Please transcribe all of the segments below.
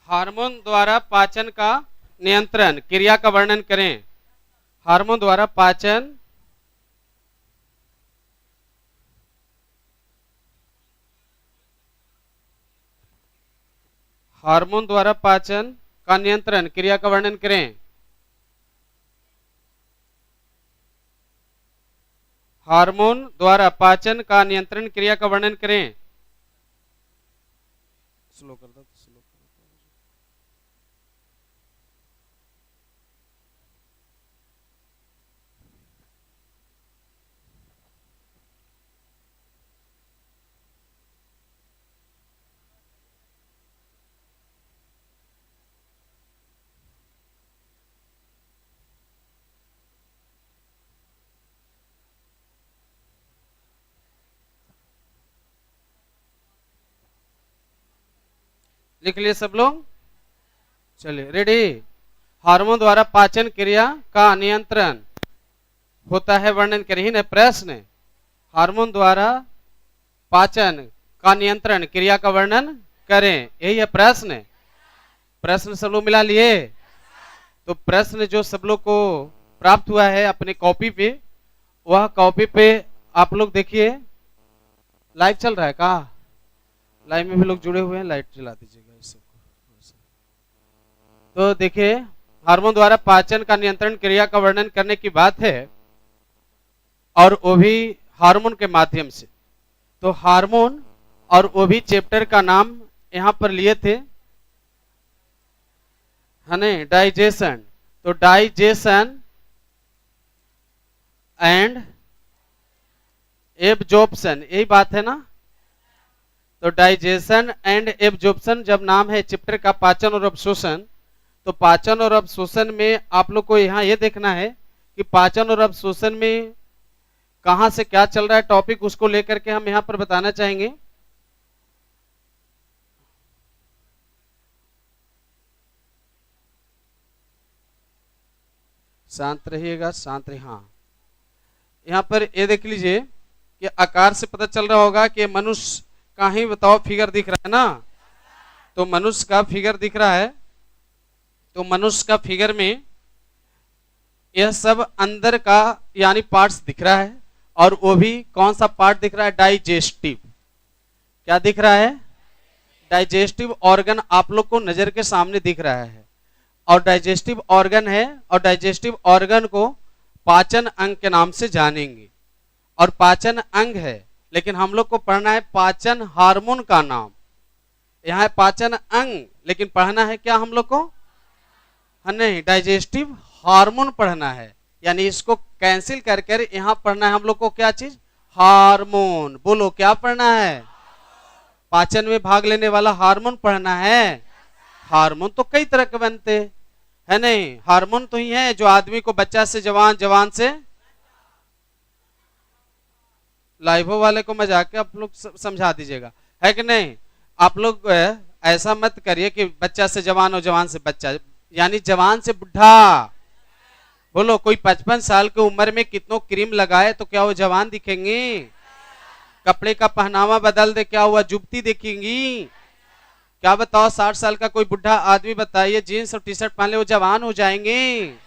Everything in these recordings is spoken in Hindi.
हार्मोन द्वारा पाचन का नियंत्रण क्रिया का वर्णन करें। हार्मोन द्वारा पाचन का नियंत्रण क्रिया का वर्णन करें। हार्मोन द्वारा पाचन का नियंत्रण क्रिया का वर्णन करें। स्लो कर दो, स्लो कर दो। लिख लिए सब लोग? चलिए रेडी। हार्मोन द्वारा पाचन क्रिया का नियंत्रण होता है, वर्णन करिए न प्रश्न। हार्मोन द्वारा पाचन का नियंत्रण क्रिया का वर्णन करें, यही है प्रश्न। प्रश्न सब लोग मिला लिए? तो प्रश्न जो सब लोग को प्राप्त हुआ है अपने कॉपी पे, वह कॉपी पे आप लोग देखिए। लाइव चल रहा है का? लाइव में भी लोग जुड़े हुए हैं, लाइट जला दीजिएगा सबको। तो देखिए, हार्मोन द्वारा पाचन का नियंत्रण क्रिया का वर्णन करने की बात है, और वो भी हार्मोन के माध्यम से। तो हार्मोन और वो भी चैप्टर का नाम यहां पर लिए थे, है ना, डाइजेशन। तो डाइजेशन एंड एब्जॉर्प्शन, यही बात है ना। तो डाइजेशन एंड एब्जॉर्प्शन जब नाम है चैप्टर का, पाचन और अवशोषण। तो पाचन और अवशोषण में आप लोग को यहाँ ये देखना है कि पाचन और अवशोषण में कहां से क्या चल रहा है टॉपिक, उसको लेकर के हम यहाँ पर बताना चाहेंगे। शांत रहिएगा, शांत रहिए। हाँ, यहाँ पर ये देख लीजिए कि आकार से पता चल रहा होगा कि मनुष्य का ही बताओ फिगर दिख रहा है ना। तो मनुष्य का फिगर दिख रहा है। तो मनुष्य का फिगर में यह सब अंदर का यानी पार्ट्स दिख रहा है, और वो भी कौन सा पार्ट दिख रहा है? डाइजेस्टिव। क्या दिख रहा है? डाइजेस्टिव ऑर्गन आप लोग को नजर के सामने दिख रहा है, और डाइजेस्टिव ऑर्गन है, और डाइजेस्टिव ऑर्गन को पाचन अंग के नाम से जानेंगे। और पाचन अंग है, लेकिन हम लोग को पढ़ना है पाचन हार्मोन का नाम। यहाँ है पाचन अंग, लेकिन पढ़ना है क्या हम लोग को? नहीं, डाइजेस्टिव हार्मोन पढ़ना है। यानी इसको कैंसिल कर कर यहाँ पढ़ना है हम लोग को क्या चीज? हार्मोन। बोलो क्या पढ़ना है? पाचन में भाग लेने वाला हार्मोन पढ़ना है। हार्मोन तो कई तरह के बनते है नहीं, हार्मोन तो ही है जो आदमी को बच्चा से जवान, जवान से लाइवो वाले को मजाक के आप लोग समझा दीजिएगा, है कि नहीं। आप लोग ऐसा मत करिए कि बच्चा से जवान और जवान से बच्चा, यानी जवान से बुढ़ा। बोलो, कोई 55 साल की उम्र में कितनों क्रीम लगाए तो क्या वो जवान दिखेंगे? कपड़े का पहनावा बदल दे, क्या हुआ? जुबती दिखेंगी? क्या बताओ, 60 साल का कोई बुढ़ा आदमी बताइए जीन्स और टी शर्ट पहन ले, वो जवान हो जाएंगे?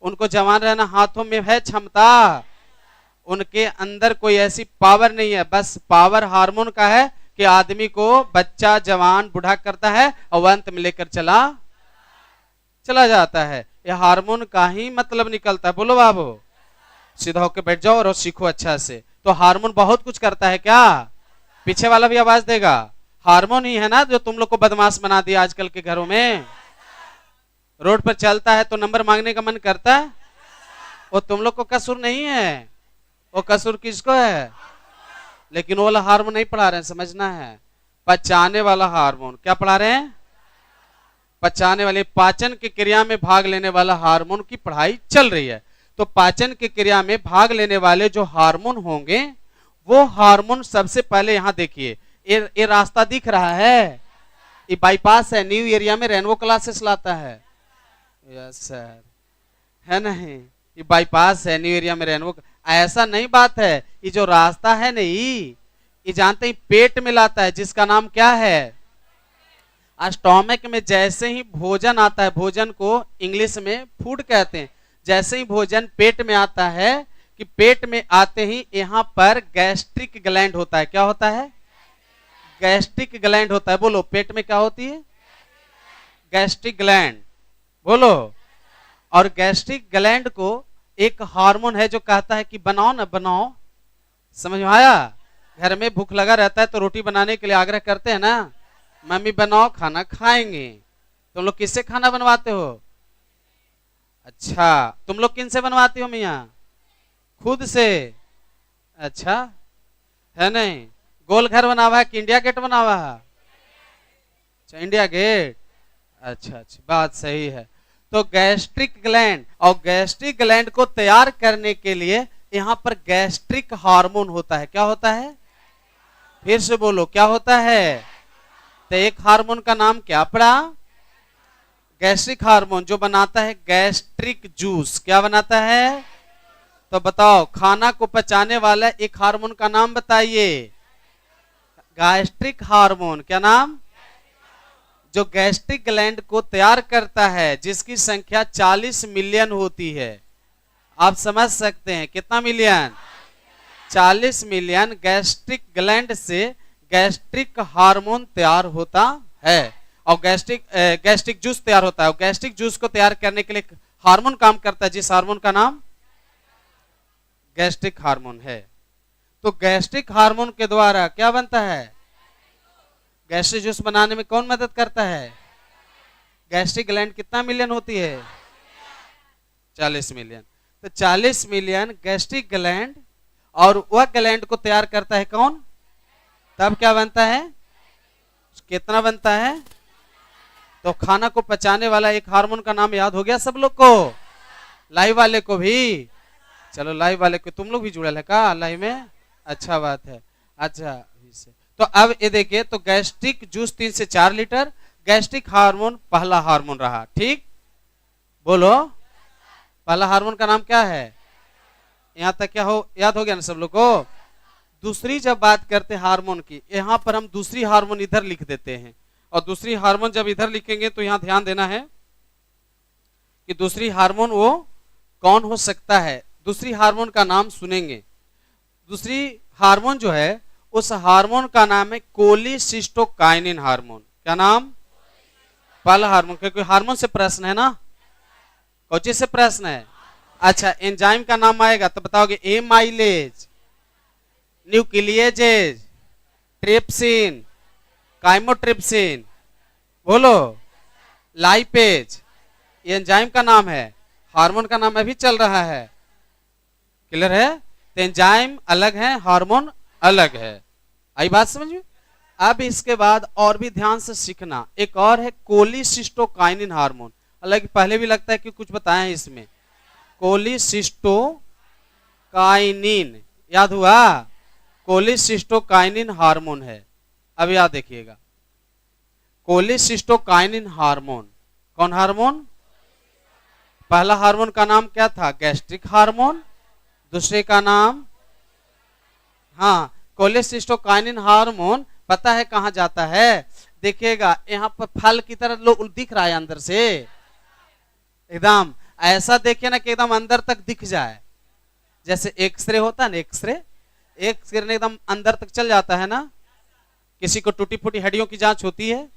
उनको जवान रहना हाथों में है क्षमता, उनके अंदर कोई ऐसी पावर नहीं है। बस पावर हार्मोन का है कि आदमी को बच्चा, जवान, बूढ़ा करता है और अंत में लेकर चला जाता है। यह हार्मोन का ही मतलब निकलता है। बोलो बाबू, सीधा होकर बैठ जाओ और सीखो अच्छा से। तो हार्मोन बहुत कुछ करता है क्या? पीछे वाला भी आवाज देगा। हार्मोन ही है ना जो तुम लोग को बदमाश बना दिया आजकल के घरों में। रोड पर चलता है तो नंबर मांगने का मन करता है। वो तुम लोग को कसूर नहीं है, वो कसूर किसको है? लेकिन वो वाला हार्मोन नहीं पढ़ा रहे हैं, समझना है। पचाने वाला हार्मोन। क्या पढ़ा रहे हैं? पचाने वाले, पाचन की क्रिया में भाग लेने वाला हार्मोन की पढ़ाई चल रही है। तो पाचन की क्रिया में भाग लेने वाले जो हार्मोन होंगे, वो हार्मोन सबसे पहले यहां देखिए, ये रास्ता दिख रहा है, ये बाईपास है, न्यू एरिया में रेनबो क्लासेस लाता है। यस सर, है नहीं, ये बाईपास है, न्यू एरिया में रेनबो। ऐसा नहीं बात है, ये जो रास्ता है नहीं, ये जानते ही पेट में लाता है, जिसका नाम क्या है? स्टोमक में जैसे ही भोजन आता है, भोजन को इंग्लिश में फूड कहते हैं, जैसे ही भोजन पेट में आता है कि पेट में आते ही यहाँ पर गैस्ट्रिक ग्लैंड होता है। क्या होता है? गैस्ट्रिक ग्लैंड होता है। बोलो, पेट में क्या होती है? Gastric gland. बोलो। और गैस्ट्रिक ग्लैंड को एक हार्मोन है जो कहता है कि बनाओ ना बनाओ। समझ में आया? घर में भूख लगा रहता है तो रोटी बनाने के लिए आग्रह करते हैं ना, मम्मी बनाओ खाना खाएंगे। तुम लोग किससे खाना बनवाते हो? अच्छा, तुम लोग किन से बनवाती हो मियाँ? खुद से। अच्छा है नहीं? गोल घर बना हुआ है कि इंडिया गेट बना हुआ है? अच्छा, इंडिया गेट। अच्छा अच्छा, बात सही है। तो गैस्ट्रिक ग्लैंड, और गैस्ट्रिक ग्लैंड को तैयार करने के लिए यहाँ पर गैस्ट्रिक हार्मोन होता है। क्या होता है? फिर से बोलो, क्या होता है? तो एक हार्मोन का नाम क्या पड़ा? गैस्ट्रिक हार्मोन, जो बनाता है गैस्ट्रिक जूस। क्या बनाता है? तो बताओ, खाना को पचाने वाला एक हार्मोन का नाम बताइए। Gastric hormone. क्या नाम? जो गैस्ट्रिक ग्लैंड को तैयार करता है, जिसकी संख्या 40 मिलियन होती है। आप समझ सकते हैं कितना मिलियन? 40 मिलियन गैस्ट्रिक ग्लैंड से गैस्ट्रिक हार्मोन तैयार होता है और गैस्ट्रिक जूस तैयार होता है। और गैस्ट्रिक जूस को तैयार करने के लिए हार्मोन काम करता है, जिस हार्मोन का नाम गैस्ट्रिक हार्मोन है। तो गैस्ट्रिक हार्मोन के द्वारा क्या बनता है? गैस्ट्रिक जूस बनाने में कौन मदद करता है? गैस्ट्रिक ग्लैंड कितना मिलियन होती है? 40 मिलियन। तो 40 मिलियन गैस्ट्रिक ग्लैंड, और वह ग्लैंड को तैयार करता है कौन? तब क्या बनता है? कितना बनता है? तो खाना को पचाने वाला एक हार्मोन का नाम याद हो गया सब लोग को? लाइव वाले को भी? चलो, लाइव वाले को तुम लोग भी जुड़े है का लाइव में? अच्छा बात है। अच्छा, तो अब ये देखिए, तो गैस्ट्रिक जूस 3 से 4 लीटर। गैस्ट्रिक हार्मोन पहला हार्मोन रहा। ठीक, बोलो, पहला हार्मोन का नाम क्या है? यहां तक क्या हो याद हो गया ना सब लोग को? दूसरी जब बात करते हैं हार्मोन की, यहां पर हम दूसरी हार्मोन इधर लिख देते हैं, और दूसरी हार्मोन जब इधर लिखेंगे तो यहां ध्यान देना है कि दूसरी हार्मोन वो कौन हो सकता है। दूसरी हार्मोन का नाम सुनेंगे। दूसरी हार्मोन जो है, उस हार्मोन का नाम है कोलिसिस्टोकाइनिन हार्मोन। क्या नाम? पहला हार्मोन, क्योंकि हार्मोन से प्रश्न है ना, कौन से प्रश्न है? अच्छा, एंजाइम का नाम आएगा तो बताओगे एमाइलेज, न्यूक्लिएजेज, ट्रिप्सिन, काइमोट्रिप्सिन, बोलो, लाइपेज। ये एंजाइम का नाम है, हार्मोन का नाम अभी चल रहा है। क्लियर है? तो एंजाइम अलग है, हार्मोन अलग है। आई बात समझ में? अब इसके बाद और भी ध्यान से सीखना, एक और है कोलिसिस्टोकाइनिन हार्मोन। हालांकि पहले भी लगता है कि कुछ बताया है इसमें। कोलिसिस्टोकाइनिन याद हुआ? कोलिसिस्टोकाइनिन हार्मोन है। अब याद देखिएगा, कोलिसिस्टोकाइनिन हार्मोन कौन हार्मोन? पहला हार्मोन का नाम क्या था? Gastric hormone. दूसरे का नाम, हाँ, कोलिसिस्टोकाइनिन हार्मोन पता है कहां जाता है? देखिएगा, यहाँ पर फल की तरह लोग दिख रहा है अंदर से, एकदम ऐसा देखिए ना कि एकदम अंदर तक दिख जाए। जैसे एक्सरे होता है ना, एक्सरे ने एकदम अंदर तक चल जाता है ना। किसी को टूटी फूटी हड्डियों की जांच होती है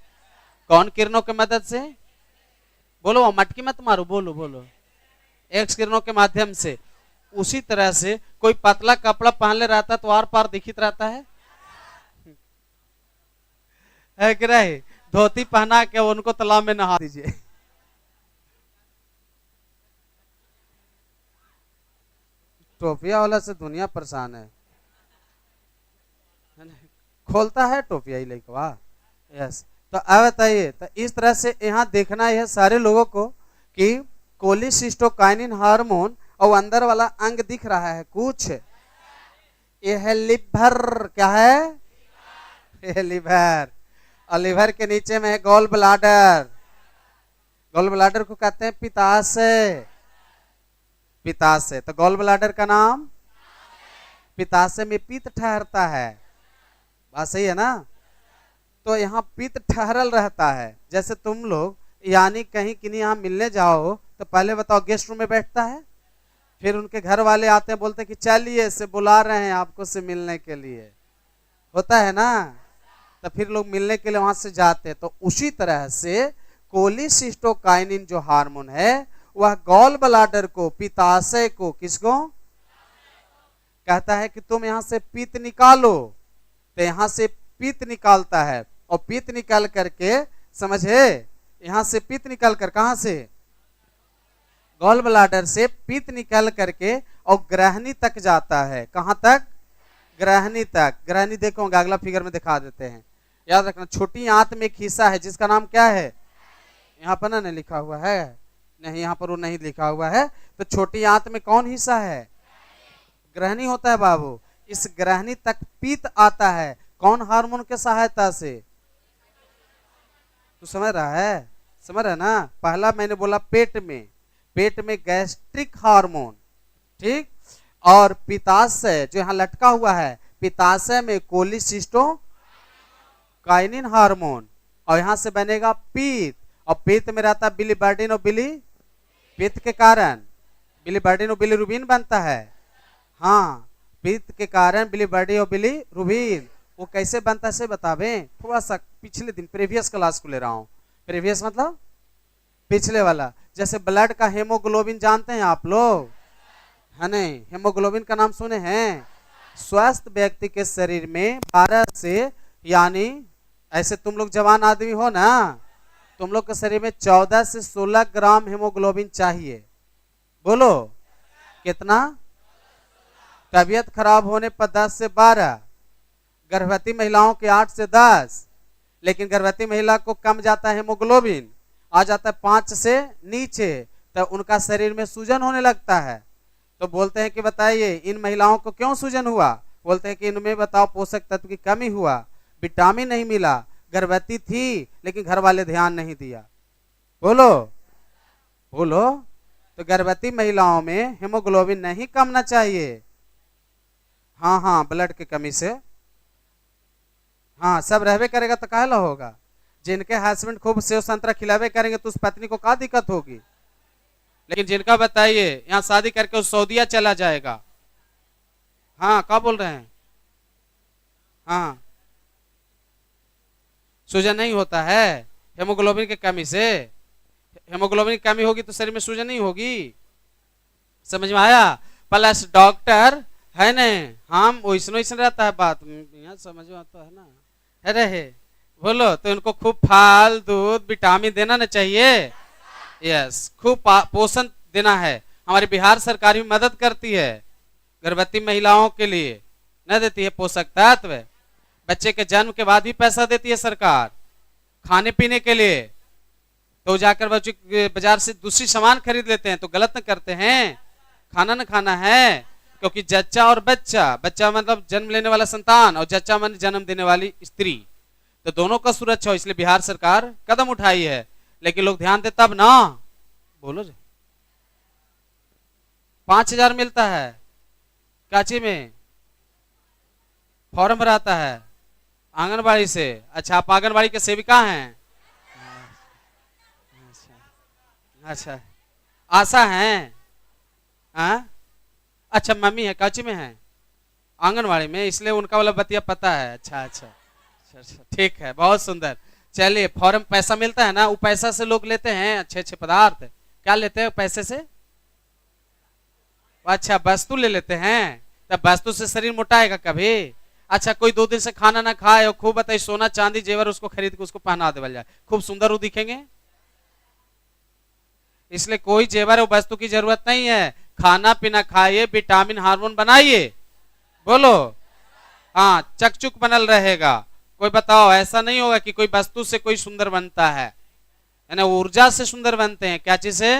कौन किरणों की मदद से? बोलो, मटकी मत मारो, बोलो बोलो, एक्स किरणों के माध्यम से। उसी तरह से कोई पतला कपड़ा पहन ले रहता तो आर पार दिखित रहता है कि नहीं? धोती पहना के उनको तालाब में नहा दीजिए। टोपिया वाला से दुनिया परेशान है। खोलता है टोपिया ही लेके। यस, तो अब बताइए, तो इस तरह से यहाँ देखना है सारे लोगों को कि कोलिसिस्टोकाइनिन हार्मोन, और अंदर वाला अंग दिख रहा है कुछ, ये है लिवर। क्या है? ये लिवर। और लिवर के नीचे में है गॉल ब्लाडर। गॉल ब्लाडर को कहते हैं पित्ताशय। पित्ताशय, तो गॉल ब्लाडर का नाम? पित्ताशय में पित्त ठहरता है। बात सही है ना? तो यहाँ पित्त ठहरल रहता है। जैसे तुम लोग यानी कहीं किन्हीं यहाँ मिलने जाओ तो पहले बताओ गेस्ट रूम में बैठता है, फिर उनके घर वाले आते हैं बोलते हैं कि चलिए से बुला रहे हैं आपको से मिलने के लिए, होता है ना, तो फिर लोग मिलने के लिए वहां से जाते हैं। तो उसी तरह से कोलिसिस्टोकाइनिन जो हार्मोन है वह गॉल ब्लाडर को, पित्ताशय को, किसको कहता है कि तुम यहां से पित्त निकालो, तो यहां से पित्त निकालता है और पित्त निकाल करके, समझे, यहां से पित्त निकाल कर, कहां से, गॉल ब्लाडर से पित्त निकाल करके और ग्रहणी तक जाता है। कहां तक, ग्रहणी तक। ग्रहणी देखोगे अगला फिगर में दिखा देते हैं, याद रखना। छोटी आंत में एक हिस्सा है जिसका नाम क्या है, यहाँ पर ना लिखा हुआ है, नहीं यहाँ पर वो नहीं लिखा हुआ है। तो छोटी आंत में कौन हिस्सा है, ग्रहणी होता है बाबू। इस ग्रहणी तक पित्त आता है, कौन हार्मोन के सहायता से, तू समझ रहा है, समझ रहा है ना। पहला मैंने बोला पेट में गैस्ट्रिक हार्मोन, ठीक, और पित्ताशय जो यहाँ लटका हुआ है, पित्ताशय में कोलिसिस्टोकाइनिन हार्मोन, और यहां से बनेगा पित्त, और पित्त में रहता है बिलीबर्डिन और पित्त के कारण बिलीबर्डिन और बिलीरुबिन बनता है। हाँ, पित्त के कारण बिलीबर्डिन और बिलीरुबिन। वो कैसे बनता है से बतावे, थोड़ा सा पिछले दिन प्रीवियस क्लास को ले रहा हूँ। प्रीवियस मतलब पिछले वाला। जैसे ब्लड का हेमोग्लोबिन जानते हैं आप लोग, है नहीं, हेमोग्लोबिन का नाम सुने हैं। स्वस्थ व्यक्ति के शरीर में 12 से, यानी ऐसे तुम लोग जवान आदमी हो ना, तुम लोग के शरीर में 14 से 16 ग्राम हेमोग्लोबिन चाहिए। बोलो कितना, तबीयत खराब होने पर 10 से 12, गर्भवती महिलाओं के 8 से 10, लेकिन गर्भवती महिला को कम जाता है हेमोग्लोबिन, आ जाता है 5 से नीचे, तो उनका शरीर में सूजन होने लगता है। तो बोलते हैं कि बताइए इन महिलाओं को क्यों सूजन हुआ, बोलते हैं कि इनमें बताओ पोषक तत्व की कमी हुआ, विटामिन नहीं मिला, गर्भवती थी लेकिन घर वाले ध्यान नहीं दिया। बोलो बोलो, तो गर्भवती महिलाओं में हेमोग्लोबिन नहीं कमना चाहिए। हाँ हाँ, ब्लड की कमी से, हाँ सब रहबे करेगा तो काहे ला होगा। जिनके हस्बैंड खूब सेव संतरा खिलावे करेंगे तो उस पत्नी को क्या दिक्कत होगी, लेकिन जिनका बताइए यहाँ शादी करके उस सऊदीया चला जाएगा, हाँ क्या बोल रहे हैं, हाँ सूजन नहीं होता है हेमोग्लोबिन की कमी से। हेमोग्लोबिन की कमी होगी तो शरीर में सूजन नहीं होगी, समझ में आया। प्लस डॉक्टर है न, हम वैसन वैसन रहता है बात, यहाँ समझ में आता है ना, है रहे, बोलो, तो इनको खूब फल दूध विटामिन देना ना चाहिए, यस, खूब पोषण देना है। हमारी बिहार सरकार भी मदद करती है गर्भवती महिलाओं के लिए, न देती है पोषक तत्व। बच्चे के जन्म के बाद भी पैसा देती है सरकार खाने पीने के लिए, तो जाकर बच्चे बाजार से दूसरी सामान खरीद लेते हैं, तो गलत न करते हैं, खाना न खाना है। क्योंकि जच्चा और बच्चा मतलब जन्म लेने वाला संतान, और जच्चा मन जन्म देने वाली स्त्री, तो दोनों का सुरक्षा हो, इसलिए बिहार सरकार कदम उठाई है। लेकिन लोग ध्यान दे तब ना, बोलो जी 5,000 मिलता है काची में, फॉर्म भराता है आंगनबाड़ी से। अच्छा, आप आंगनबाड़ी के सेविका हैं, अच्छा आशा हैं, हाँ अच्छा मम्मी है, काची में है, आंगनबाड़ी में, इसलिए उनका वाला बतिया पता है। अच्छा अच्छा अच्छा, ठीक है, बहुत सुंदर। चलिए, फॉर्म पैसा मिलता है ना, वो पैसा से लोग लेते हैं अच्छे अच्छे पदार्थ। क्या लेते हैं पैसे से, अच्छा वस्तु ले लेते हैं, तब वस्तु से शरीर मोटाएगा कभी। अच्छा, कोई 2 दिन से खाना ना खाए और खूब बताइए सोना चांदी जेवर उसको खरीद के उसको पहना देवल जाए, खूब सुंदर वो दिखेंगे। इसलिए कोई जेवर और वस्तु की जरूरत नहीं है, खाना पीना खाइए, विटामिन हार्मोन बनाइए, बोलो हाँ, चकचुक बनल रहेगा। कोई बताओ, ऐसा नहीं होगा कि कोई वस्तु से कोई सुंदर बनता है, यानी ऊर्जा से सुंदर बनते हैं। क्या चीज से,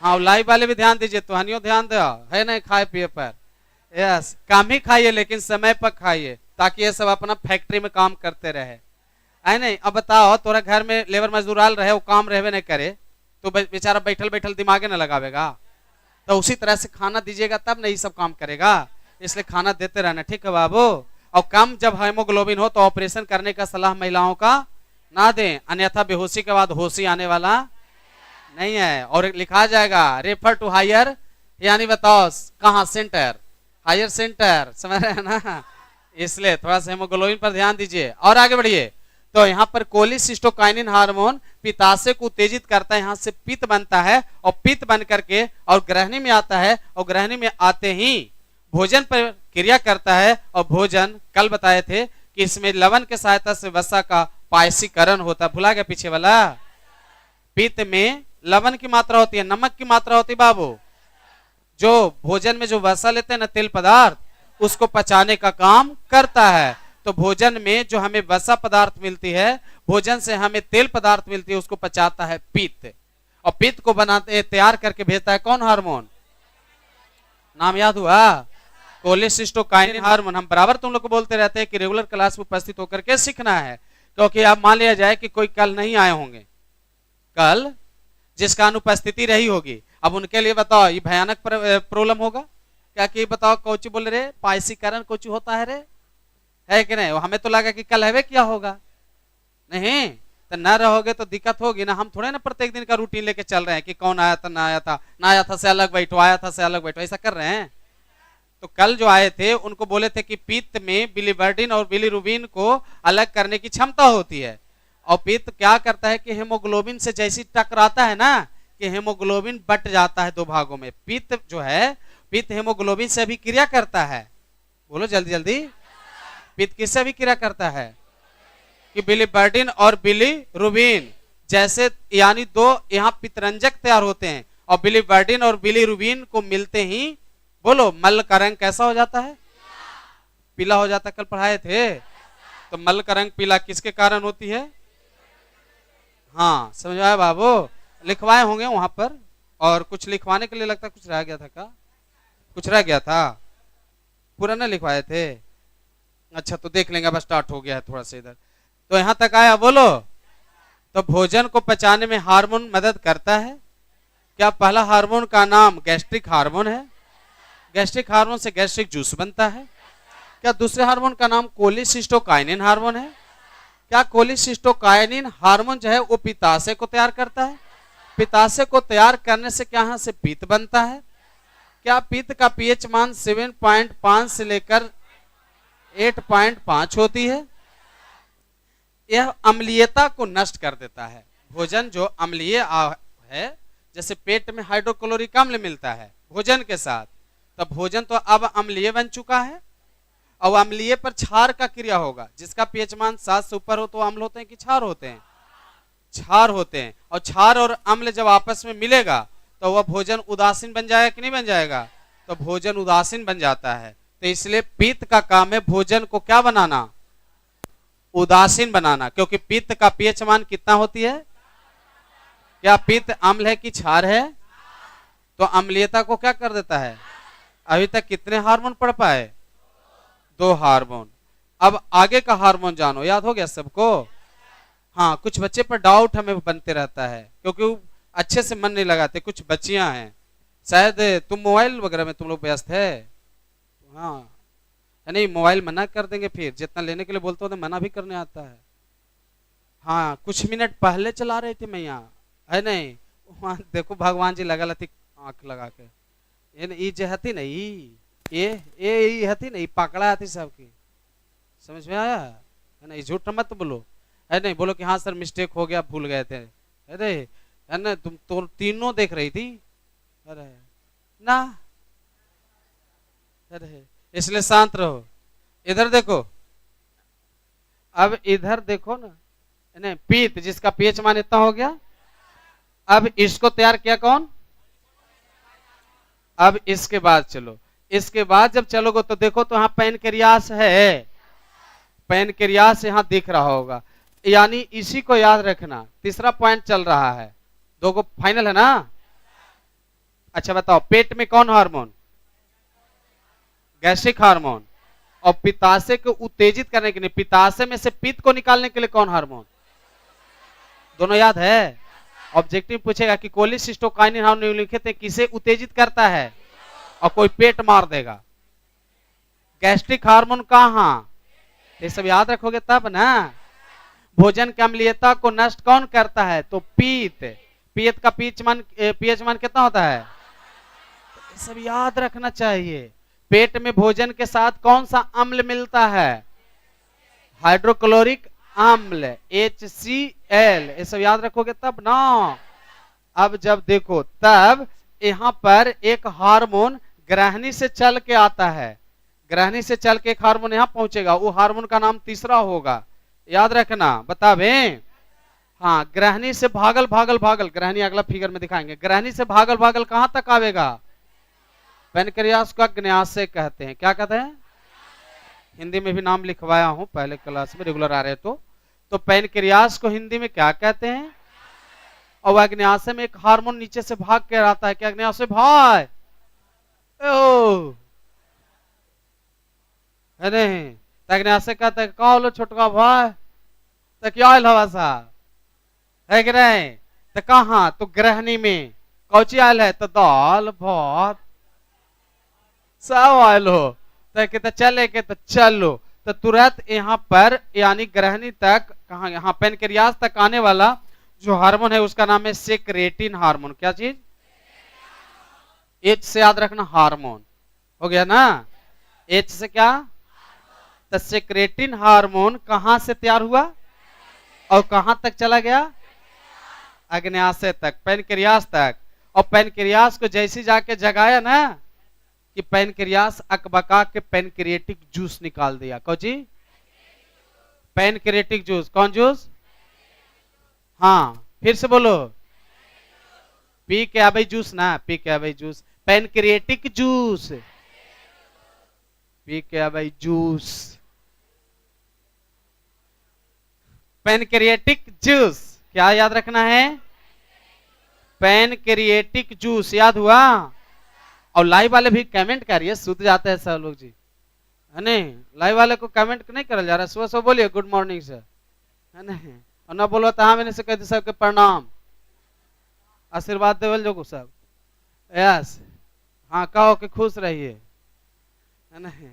हाँ लाइव वाले भी ध्यान दीजिए, तो हनियो ध्यान दो, है ना, खाए पिए पर, यस, कम ही खाइए लेकिन समय पर खाइए, ताकि ये सब अपना फैक्ट्री में काम करते रहे, है नहीं। अब बताओ, तोरा घर में लेबर मजदूर आल रहे, वो काम रहे नहीं करे, तो बेचारा बैठल बैठल दिमागे न लगावेगा। तो उसी तरह से खाना दीजिएगा तब नहीं सब काम करेगा, इसलिए खाना देते रहना, ठीक है बाबू। और कम जब हेमोग्लोबिन हो तो ऑपरेशन करने का सलाह महिलाओं का ना दें, अन्यथा बेहोशी के बाद होशी आने वाला नहीं है। और लिखा जाएगा रेफर टू हायर, यानी बताओ कहां, सेंटर, हायर सेंटर, समझ रहे हैं ना। इसलिए थोड़ा सा हेमोग्लोबिन पर ध्यान दीजिए और आगे बढ़िए। तो यहाँ पर कोलिसिस्टोकाइनिन हार्मोन पित्ताशय को उत्तेजित करता है, यहाँ से पित्त बनता है और पित्त बन करके और ग्रहणी में आता है और ग्रहणी में आते ही भोजन पर क्रिया करता है। और भोजन कल बताए थे कि इसमें लवण के सहायता से वसा का पायसीकरण होता है। भुला गया पीछे वाला, पित्त में लवण की मात्रा होती है, नमक की मात्रा होती है बाबू। जो भोजन में जो वसा लेते हैं ना तेल पदार्थ, उसको पचाने का काम करता है। तो भोजन में जो हमें वसा पदार्थ मिलती है, भोजन से हमें तेल पदार्थ मिलती है, उसको पचाता है पित्त। और पित्त को बनाते तैयार करके भेजता है कौन हार्मोन, नाम याद हुआ, कोलिसिस्टोकाइनिन हार्मोन। हम बराबर तुम लोग को बोलते रहते हैं कि रेगुलर क्लास में उपस्थित होकर के सीखना है, क्योंकि अब मान लिया जाए कि कोई कल नहीं आए होंगे, कल जिसका अनुपस्थिति रही होगी, अब उनके लिए बताओ ये भयानक प्रॉब्लम होगा क्या कि बताओ कोची बोल रहे पायसीकरण कोची होता है रे, है कि नहीं। हमें तो लगा कि कल है क्या होगा, नहीं तो न रहोगे तो दिक्कत होगी ना। हम थोड़े ना प्रत्येक दिन का रूटीन लेके चल रहे हैं कि कौन आया था ना आया था, ना आया था से अलग बैठो, आया था से अलग बैठो, ऐसा कर रहे हैं। तो कल जो आए थे उनको बोले थे कि पित्त में बिलीवर्डिन और बिलीरुबिन को अलग करने की क्षमता होती है। और पित्त क्या करता है कि हेमोग्लोबिन से जैसी टकराता है ना कि हेमोग्लोबिन बट जाता है दो भागों में। पित्त जो है, पित्त हेमोग्लोबिन से भी क्रिया करता है, बोलो जल्दी जल्दी, पित्त किससे भी क्रिया करता है कि बिलीवर्डिन और बिलीरुबिन जैसे, यानी दो यहाँ पित्तरंजक तैयार होते हैं और बिलीवर्डिन और बिलीरुबिन को मिलते ही बोलो मल का रंग कैसा हो जाता है, पीला हो जाता है। कल पढ़ाए थे तो मल का रंग पीला किसके कारण होती है, हाँ समझ आया बाबू, लिखवाए होंगे वहां पर। और कुछ लिखवाने के लिए लगता है कुछ रह गया था, का कुछ रह गया था, पूरा ना लिखवाए थे, अच्छा तो देख लेंगे, अब स्टार्ट हो गया है थोड़ा सा इधर। तो यहां तक आया बोलो। तो भोजन को पचाने में हार्मोन मदद करता है। क्या पहला हार्मोन का नाम गैस्ट्रिक हार्मोन है, गैस्ट्रिक हार्मोन से गैस्ट्रिक जूस बनता है। क्या दूसरे हार्मोन का नाम कोलिसिस्टोकाइनिन हार्मोन है। क्या कोलिसिस्टोकाइनिन हार्मोन जो है वो पित्ताशय को तैयार करता है, पित्ताशय को तैयार करने से क्या यहाँ से पित्त बनता है। क्या पित्त का पीएच मान 7.5 से लेकर 8.5 होती है। यह अम्लीयता को नष्ट कर देता है। भोजन जो अम्लीय है, जैसे पेट में हाइड्रोक्लोरिक अम्ल मिलता है भोजन के साथ, तो भोजन तो अब अम्लीय बन चुका है और अम्लीय पर क्षार का क्रिया होगा। जिसका पीएच मान 7 से ऊपर हो तो अम्ल होते हैं कि क्षार होते हैं, क्षार होते हैं। और क्षार और अम्ल जब आपस में मिलेगा तो वह भोजन उदासीन बन जाएगा कि नहीं बन जाएगा, तो भोजन उदासीन बन जाता है। तो इसलिए पित्त का काम है भोजन को क्या बनाना, उदासीन बनाना। क्योंकि पित्त का पीएच मान कितना होती है, क्या पित्त अम्ल है कि क्षार है, तो अम्लीयता को क्या कर देता है। अभी तक कितने हार्मोन पढ़ पाए, 2 हार्मोन। अब आगे का हार्मोन जानो, याद हो गया सबको। हाँ कुछ बच्चे पर डाउट हमें बनते रहता है क्योंकि अच्छे से मन नहीं लगाते। कुछ बच्चियां हैं, शायद तुम मोबाइल वगैरह में तुम लोग व्यस्त है, हाँ नहीं मोबाइल मना कर देंगे, फिर जितना लेने के लिए बोलते हो मना भी करने आता है। हाँ कुछ मिनट पहले चला रहे थे मैं यहाँ, है नहीं वहाँ देखो भगवान जी लगा थी आंख लगा के, ये जे हती नहीं, ये हती नहीं पकड़ा आती सबकी, समझ में आया है ना। झूठ मत बोलो, है नहीं, बोलो कि हाँ सर मिस्टेक हो गया भूल गए थे, अरे है ना तुम तो तीनों देख रही थी, अरे ना, अरे इसलिए शांत रहो। इधर देखो, अब इधर देखो ना, नहीं पित्त जिसका पीएच मान इतना हो गया, अब इसको तैयार किया कौन। अब इसके बाद चलो, इसके बाद जब चलोगे तो देखो तो यहाँ पैनक्रियास है, पैनक्रियास यहाँ दिख रहा होगा, यानी इसी को याद रखना। तीसरा पॉइंट चल रहा है, 2 को फाइनल है ना। अच्छा बताओ पेट में कौन हार्मोन, गैस्ट्रिक हार्मोन। और पित्ताशय को उत्तेजित करने के लिए, पित्ताशय में से पित्त को निकालने के लिए कौन हार्मोन, दोनों याद है। ऑब्जेक्टिव पूछेगा कि कोलिसिस्टोकाइनिन हार्मोन लिखे थे किसे उत्तेजित करता है, और कोई पेट मार देगा। गैस्ट्रिक हार्मोन कहां, ये सब याद रखोगे तब ना। भोजन की अम्लीयता को नष्ट कौन करता है? तो पीत। पीत का पीएच मान कितना होता है? ये सब याद रखना चाहिए। पेट में भोजन के साथ कौन सा अम्ल मिलता है? हाइड्रोक्लोरिक अम्ल, HCl। ये सब याद रखोगे तब ना। अब जब देखो तब यहां पर एक हार्मोन ग्रहणी से चल के आता है, ग्रहणी से चल के एक हार्मोन यहां पहुंचेगा, वो हार्मोन का नाम तीसरा होगा, याद रखना। बतावे हाँ, ग्रहणी से भागल भागल भागल, ग्रहणी अगला फिगर में दिखाएंगे, ग्रहणी से भागल भागल कहां तक आवेगा? पैनक्रियास का अग्न्याशय कहते हैं। क्या कहते हैं? हिंदी में भी नाम लिखवाया हूं पहले क्लास में, रेगुलर आ रहे तो पैनक्रियास को हिंदी में क्या कहते हैं? और अग्न्याशय में एक हार्मोन नीचे से भाग के आता है। क्या अग्न्याशय भाई ओ है नहीं? अग्न्याशय कहते हैं का लो छोटका भाई, तो क्या हवा सा है कि नहीं? तो कहा? तो ग्रहणी में कौची आयल है? तो दाल भात सब आयल हो, तो चले के तो चलो, तो तुरंत यहाँ पर यानी ग्रहणी तक, कहा यहाँ पैनक्रियास तक आने वाला जो हार्मोन है उसका नाम है सेक्रेटिन हार्मोन। क्या चीज? एच से याद रखना, हार्मोन हो गया ना। एच से क्या? तो सेक्रेटिन हार्मोन कहां से तैयार हुआ और कहां तक चला गया? अग्न्याशय तक, पैनक्रियास तक। और पैनक्रियास को जैसे जाके जगाया ना कि पैनक्रियास अकबका के पैनक्रिएटिक जूस निकाल दिया। कौन जी? Pancreatic juice. कौन जूस? हाँ फिर से बोलो। पी के भाई जूस ना, पी के भाई जूस, पैनक्रिएटिक जूस, पी के भाई जूस, पैनक्रिएटिक जूस। क्या याद रखना है? पैनक्रिएटिक जूस, याद हुआ। और लाइव वाले भी कमेंट करिए, सूत जाते हैं सब लोग जी, है नहीं? लाइव वाले को कमेंट नहीं करल जा रहा, सुबह सुबह बोलिए गुड मॉर्निंग सर, है नहीं? और ना बोलो तो हाँ मैंने से कहते सबके प्रणाम, आशीर्वाद देवल जो सब, यस हाँ, कहो कि खुश रहिए, है नहीं?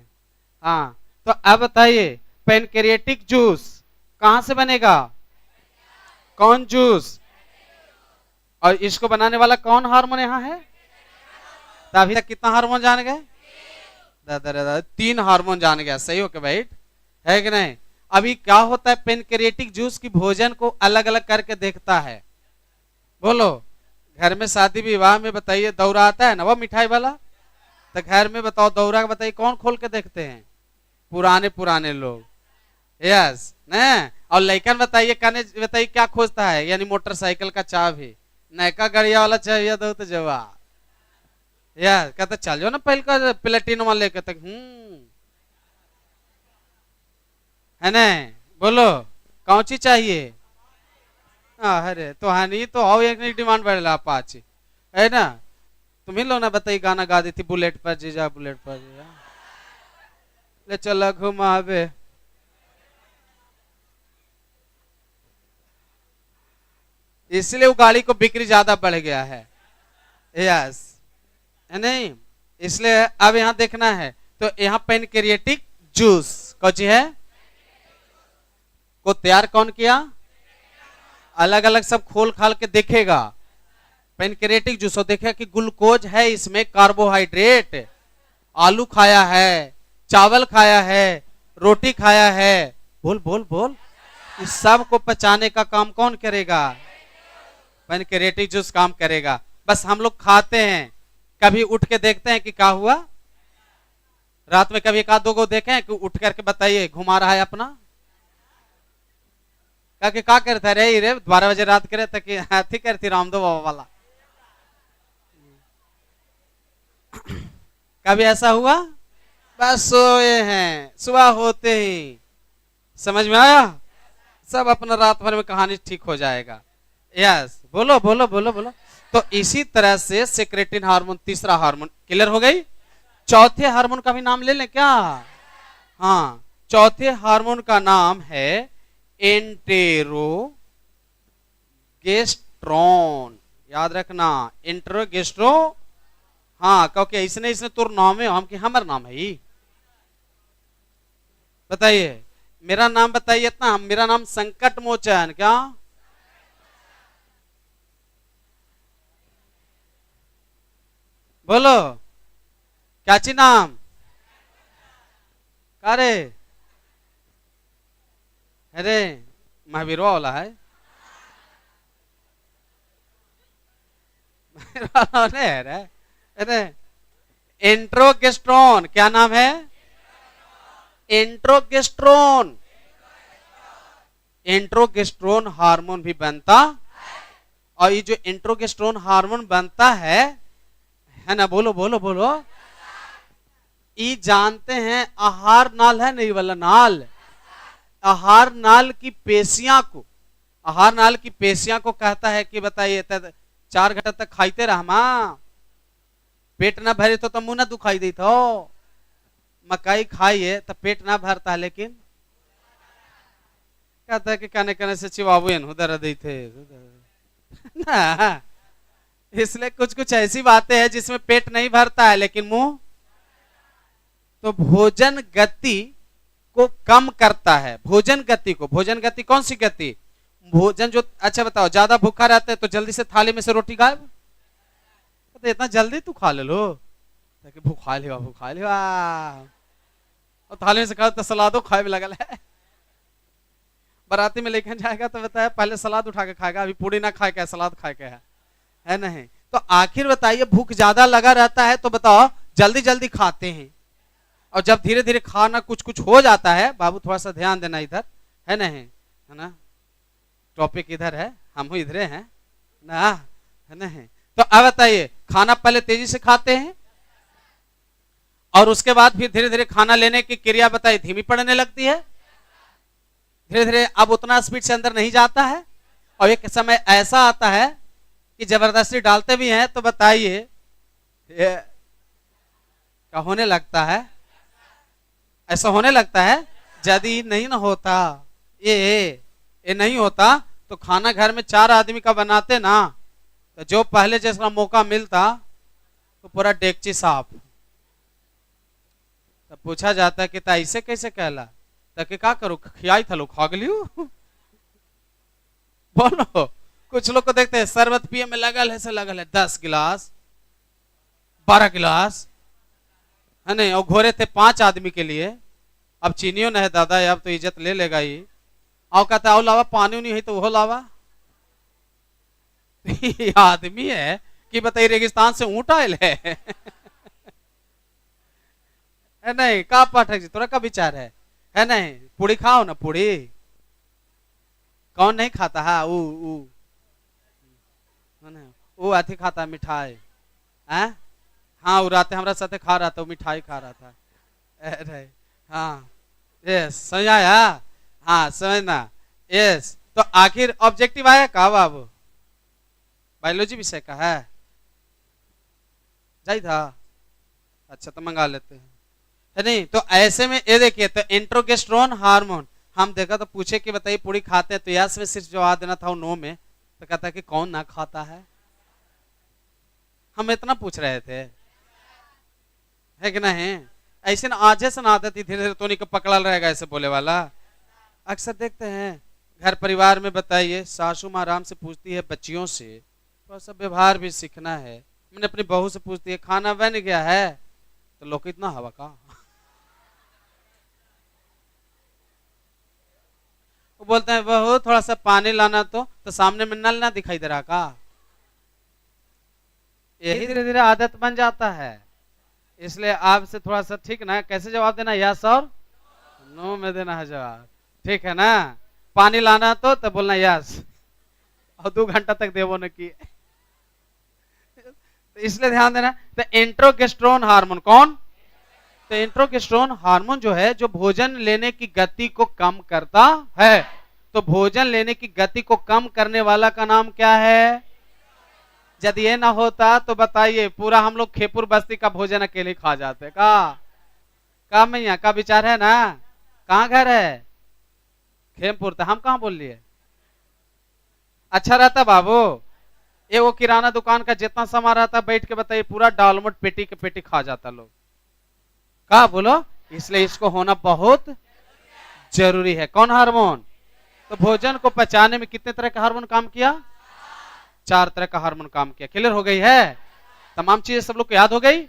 हाँ तो अब बताइए पैनक्रिएटिक जूस कहां से बनेगा? कौन जूस? और इसको बनाने वाला कौन हार्मोन यहाँ है? तो अभी तक कितना हार्मोन जान गए? दादा 3 हार्मोन जान गया। सही हो के भाई, है कि नहीं? अभी क्या होता है, पैनक्रिएटिक जूस की भोजन को अलग अलग करके देखता है। बोलो, घर में शादी विवाह में बताइए दौरा आता है ना, वो मिठाई वाला, तो घर में बताओ दौरा बताइए कौन खोल के देखते हैं? पुराने पुराने लोग, यस न। और लड़कन बताइए, कहने बताइए क्या खोजता है? यानी मोटरसाइकिल का चाबी, नयका गड़िया वाला चाहिए दो तो जवाब, यार कहते चल जाओ ना पहले का प्लेटिनम लेके तक, है ना? बोलो कौन सी चाहिए? अरे तो हानि तो आओ, एक नहीं डिमांड बढ़ेगा पाँच, है ना? तुम्हें लो ना बताइए, गाना गा दी थी बुलेट पर जीजा, बुलेट पर जीजा ले चला घुमावे, इसलिए वो गाड़ी को बिक्री ज्यादा बढ़ गया है, यस, है नहीं? इसलिए अब यहां देखना है, तो यहां पैनक्रिएटिक जूस कौन है को तैयार कौन किया? अलग अलग सब खोल खाल के देखेगा पैनक्रिएटिक जूस, और देखेगा कि ग्लूकोज है इसमें, कार्बोहाइड्रेट, आलू खाया है, चावल खाया है, रोटी खाया है, बोल बोल बोल, इस सब को पचाने का काम कौन करेगा? पैनक्रिएटिक जूस काम करेगा। बस हम लोग खाते हैं, कभी उठ के देखते हैं कि क्या हुआ? रात में कभी एक आध दो को देखे हैं कि उठ करके बताइए घुमा रहा है अपना, क्या करता है रे 12 बजे रात करे तक हाथी करती रामदेव बाबा वाला, कभी ऐसा हुआ? बस सोए हैं, सुबह होते ही समझ में आया, सब अपना रात भर में कहानी ठीक हो जाएगा, यस। बोलो बोलो बोलो बोलो। तो इसी तरह से सेक्रेटिन हार्मोन तीसरा हार्मोन क्लियर हो गई। चौथे हार्मोन का भी नाम ले लें क्या? हाँ, चौथे हार्मोन का नाम है एंटेरोगेस्ट्रोन, याद रखना, एंटेरोगेस्ट्रो, हाँ क्योंकि इसने तुर नाम है, हम की हमर नाम है ही, बताइए मेरा नाम बताइए इतना, मेरा नाम संकट मोचन। क्या? बोलो क्या ची नाम? अरे अरे महावीरवा वाला है। अरे इंट्रोगेस्ट्रोन, क्या नाम है? इंट्रोगेस्ट्रोन। इंट्रोगेस्ट्रोन हार्मोन भी बनता, और ये जो इंट्रोगेस्ट्रोन हार्मोन बनता है ना, बोलो बोलो बोलो, ये जानते हैं आहार नाल है नहीं वाला नाल, आहार नाल की पेशियां को, आहार नाल की पेशियां को कहता है कि बताइए 4 घंटा तक खाईते रहा मां, पेट ना भरे तो मुंह ना दुखाई दी थो, मकाई खाइए तो पेट ना भरता है, लेकिन कहता है कि कहने कहने से चिवाबू उधर दी थे ना। इसलिए कुछ कुछ ऐसी बातें हैं जिसमें पेट नहीं भरता है लेकिन मुंह, तो भोजन गति को कम करता है। भोजन गति को, भोजन गति कौन सी गति? भोजन जो, अच्छा बताओ, ज्यादा भूखा रहता है तो जल्दी से थाली में से रोटी गायब, तो इतना जल्दी तू खा ले लो, भूखा लिया भूखा लिया, और थाली में से खा तो सलादो खाए भी लगल है। बाराती में लेकर जाएगा तो बताया पहले सलाद उठा के खाएगा, अभी पूरी ना खाए क्या सलाद खाए क्या है नहीं? तो आखिर बताइए भूख ज्यादा लगा रहता है तो बताओ जल्दी जल्दी खाते हैं, और जब धीरे धीरे खाना कुछ कुछ हो जाता है, बाबू थोड़ा सा ध्यान देना इधर, है नहीं, है ना, टॉपिक इधर है, हम इधर हैं ना, है नहीं? तो अब बताइए खाना पहले तेजी से खाते हैं और उसके बाद फिर धीरे धीरे खाना लेने की क्रिया बताइए धीमी पड़ने लगती है, धीरे धीरे अब उतना स्पीड से अंदर नहीं जाता है, और एक समय ऐसा आता है कि जबरदस्ती डालते भी हैं तो बताइए क्या होने लगता है? ऐसा होने लगता है। यदि नहीं ना होता ये नहीं होता तो खाना घर में 4 आदमी का बनाते ना, तो जो पहले जैसा मौका मिलता तो पूरा डेगची साफ। तब पूछा जाता कि ऐसे कैसे कहला, तक क्या करूं, खियाई था लो खा गलियो। बोलो, कुछ लोग को देखते हैं शरबत पिए में लगल है, से लगल है 10 गिलास 12 गिलास, है नहीं, और घोरे थे 5 आदमी के लिए, अब चीनियों न है दादा, अब तो इज्जत ले लेगा ही, और कहता है लावा पानी नहीं है तो वो लावा। आदमी है कि बताइए रेगिस्तान से ऊंट आयल है नहीं? का पाठक जी तोरा का विचार है नहीं? पूड़ी खाओ ना, पूड़ी कौन नहीं खाता है? वो अथी खाता मिठाई, हाँ वो रात हमारा साथे खा रहा था, मिठाई खा रहा था, अरे हाँ यस समझ आया, हाँ समझना यस। तो आखिर ऑब्जेक्टिव आया का बाबू? बायोलॉजी विषय का है था, अच्छा तो मंगा लेते हैं, है नहीं? तो ऐसे में ये देखिए, तो इंट्रोगेस्ट्रोन हार्मोन हम देखा तो पूछे कि बताइए पूरी खाते हैं, तो यस में सिर्फ जवाब देना था, नो में तो कहता है कि कौन ना खाता है। हम इतना पूछ रहे थे, है कि नहीं? ऐसे ना आज से ना आदत धीरे धीरे तो नहीं पकड़ल रहेगा ऐसे बोले वाला। अक्सर देखते हैं घर परिवार में, बताइए सासू माँ आराम से पूछती है बच्चियों से, थोड़ा सा व्यवहार भी सीखना है। मैंने अपनी बहू से पूछती है खाना बन गया है, तो लोग इतना हवा का वो बोलते हैं बहू थोड़ा सा पानी लाना, तो सामने में नल ना दिखाई दे रहा का? यही धीरे धीरे आदत बन जाता है। इसलिए आपसे थोड़ा सा ठीक ना, कैसे जवाब देना, यस और नो में देना है जवाब, ठीक है ना? पानी लाना तो बोलना यस, और 2 घंटा तक देवो न की। तो इसलिए ध्यान देना। तो इंट्रोगेस्ट्रोन हार्मोन कौन? तो इंट्रोगेस्ट्रोन हार्मोन जो है, जो भोजन लेने की गति को कम करता है। तो भोजन लेने की गति को कम करने वाला का नाम क्या है? यदि ये ना होता तो बताइए पूरा हम लोग खेपुर बस्ती का भोजन अकेले खा जाते का मैया का विचार है ना? कहाँ घर है? खेमपुर। तो हम कहाँ बोल लिए? अच्छा रहता बाबू, ये वो किराना दुकान का जितना सामान रहता बैठ के बताइए पूरा डालमोट पेटी के पेटी खा जाता लोग, का बोलो? इसलिए इसको होना बहुत जरूरी है। कौन हार्मोन? तो भोजन को पचाने में कितने तरह का हार्मोन काम किया? 4 तरह का हार्मोन काम किया। क्लियर हो गई है? तमाम चीजें सब लोग को याद हो गई?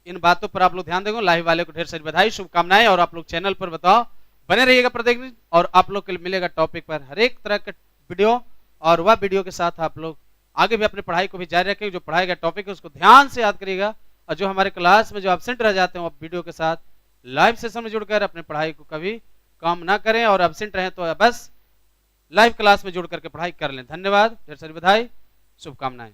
इन बातों पर आप लोग ध्यान देंगे। लाइव वाले को ढेर सारी बधाई, शुभकामनाएं। और आप लोग चैनल पर बताओ, बने रहिएगा प्रत्येक दिन, और आप लोग को मिलेगा टॉपिक पर हर एक तरह का वीडियो। और वह वीडियो के साथ आप लोग आगे भी अपनी पढ़ाई को भी जारी रखेंगे। जो पढ़ाई का टॉपिक है उसको ध्यान से याद करिएगा। और जो हमारे क्लास में जो एब्सेंट रह जाते हैं, वो वीडियो के साथ लाइव सेशन में जुड़कर अपनी पढ़ाई को कभी कम ना करें। और एब्सेंट रहें तो बस लाइव क्लास में जुड़ करके पढ़ाई कर लें। धन्यवाद, ढेर सारी बधाई, शुभकामनाएं।